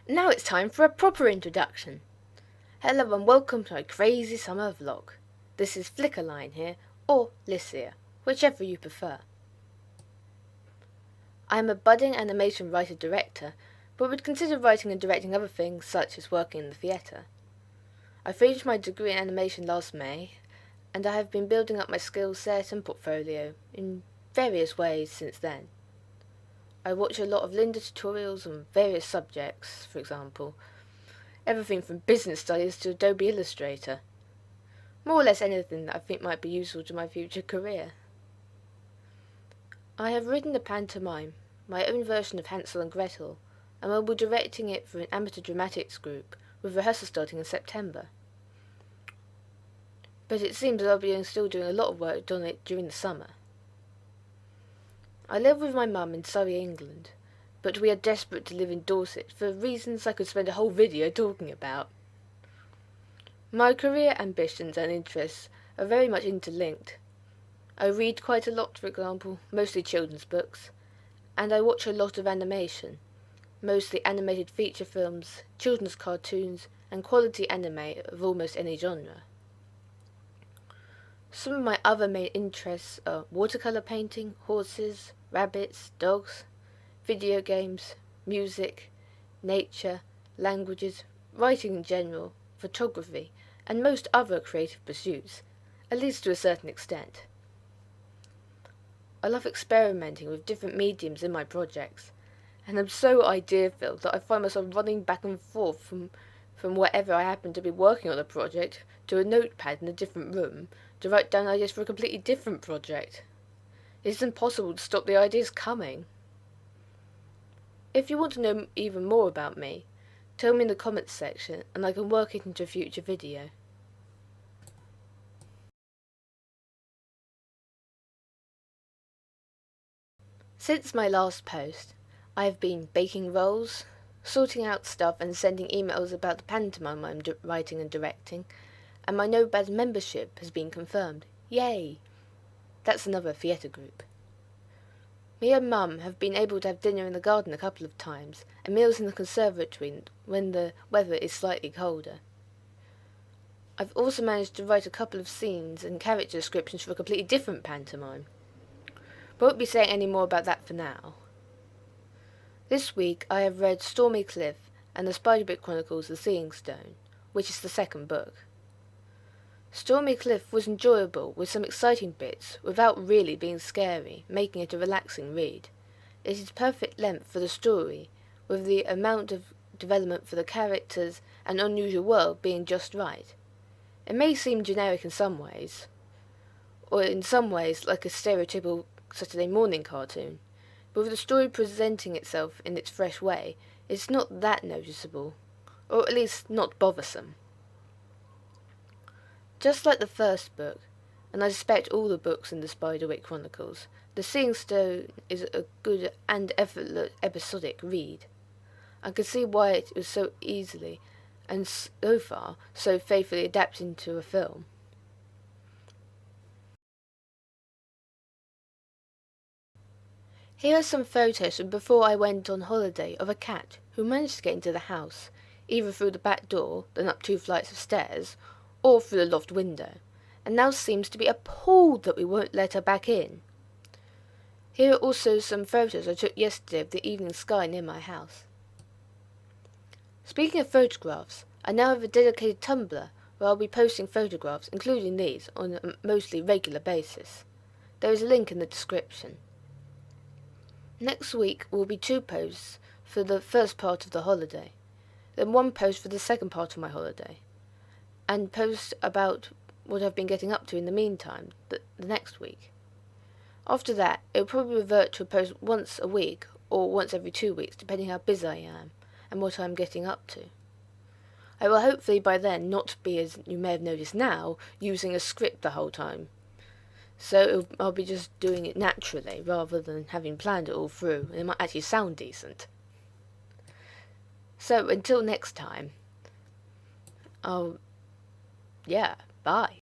Now it's time for a proper introduction. Hello and welcome to my crazy summer vlog. This is Flikaline here, or Liss here, whichever you prefer. I am a budding animation writer-director, but would consider writing and directing other things such as working in the theatre. I finished my degree in animation last May, and I have been building up my skill set and portfolio in various ways since then. I watch a lot of Linda tutorials on various subjects, for example, everything from business studies to Adobe Illustrator. More or less anything that I think might be useful to my future career. I have written a pantomime, my own version of Hansel and Gretel, and will be directing it for an amateur dramatics group, with rehearsal starting in September. But it seems that I'll be still doing a lot of work on it during the summer. I live with my mum in Surrey, England, but we are desperate to live in Dorset for reasons I could spend a whole video talking about. My career ambitions and interests are very much interlinked. I read quite a lot, for example, mostly children's books, and I watch a lot of animation, mostly animated feature films, children's cartoons, and quality anime of almost any genre. Some of my other main interests are watercolour painting, horses, rabbits, dogs, video games, music, nature, languages, writing in general, photography, and most other creative pursuits, at least to a certain extent. I love experimenting with different mediums in my projects, and am so idea-filled that I find myself running back and forth from wherever I happen to be working on a project to a notepad in a different room to write down ideas for a completely different project. It is impossible to stop the ideas coming. If you want to know even more about me, tell me in the comments section and I can work it into a future video. Since my last post, I have been baking rolls, sorting out stuff and sending emails about the pantomime I'm writing and directing, and my Nobad membership has been confirmed. Yay! That's another theatre group. Me and Mum have been able to have dinner in the garden a couple of times, and meals in the conservatory when the weather is slightly colder. I've also managed to write a couple of scenes and character descriptions for a completely different pantomime. But I won't be saying any more about that for now. This week I have read Stormy Cliff and the Spider-Bit Chronicles The Seeing Stone, which is the second book. Stormy Cliff was enjoyable with some exciting bits without really being scary, making it a relaxing read. It is perfect length for the story, with the amount of development for the characters and unusual world being just right. It may seem generic in some ways, or in some ways like a stereotypical Saturday morning cartoon, but with the story presenting itself in its fresh way, it's not that noticeable, or at least not bothersome. Just like the first book, and I suspect all the books in the Spider-Bit Chronicles, The Seeing Stone is a good and effortless episodic read. I can see why it was so easily, and so far, so faithfully adapted into a film. Here are some photos from before I went on holiday of a cat who managed to get into the house, either through the back door, then up 2 flights of stairs, or through the loft window, and now seems to be appalled that we won't let her back in. Here are also some photos I took yesterday of the evening sky near my house. Speaking of photographs, I now have a dedicated Tumblr where I'll be posting photographs, including these, on a mostly regular basis. There is a link in the description. Next week will be 2 posts for the first part of the holiday, then 1 post for the second part of my holiday, and post about what I've been getting up to in the meantime, the next week. After that, it will probably revert to a post once a week, or once every 2 weeks, depending how busy I am, and what I'm getting up to. I will hopefully by then not be, as you may have noticed now, using a script the whole time. So I'll be just doing it naturally, rather than having planned it all through, and it might actually sound decent. So until next time, bye.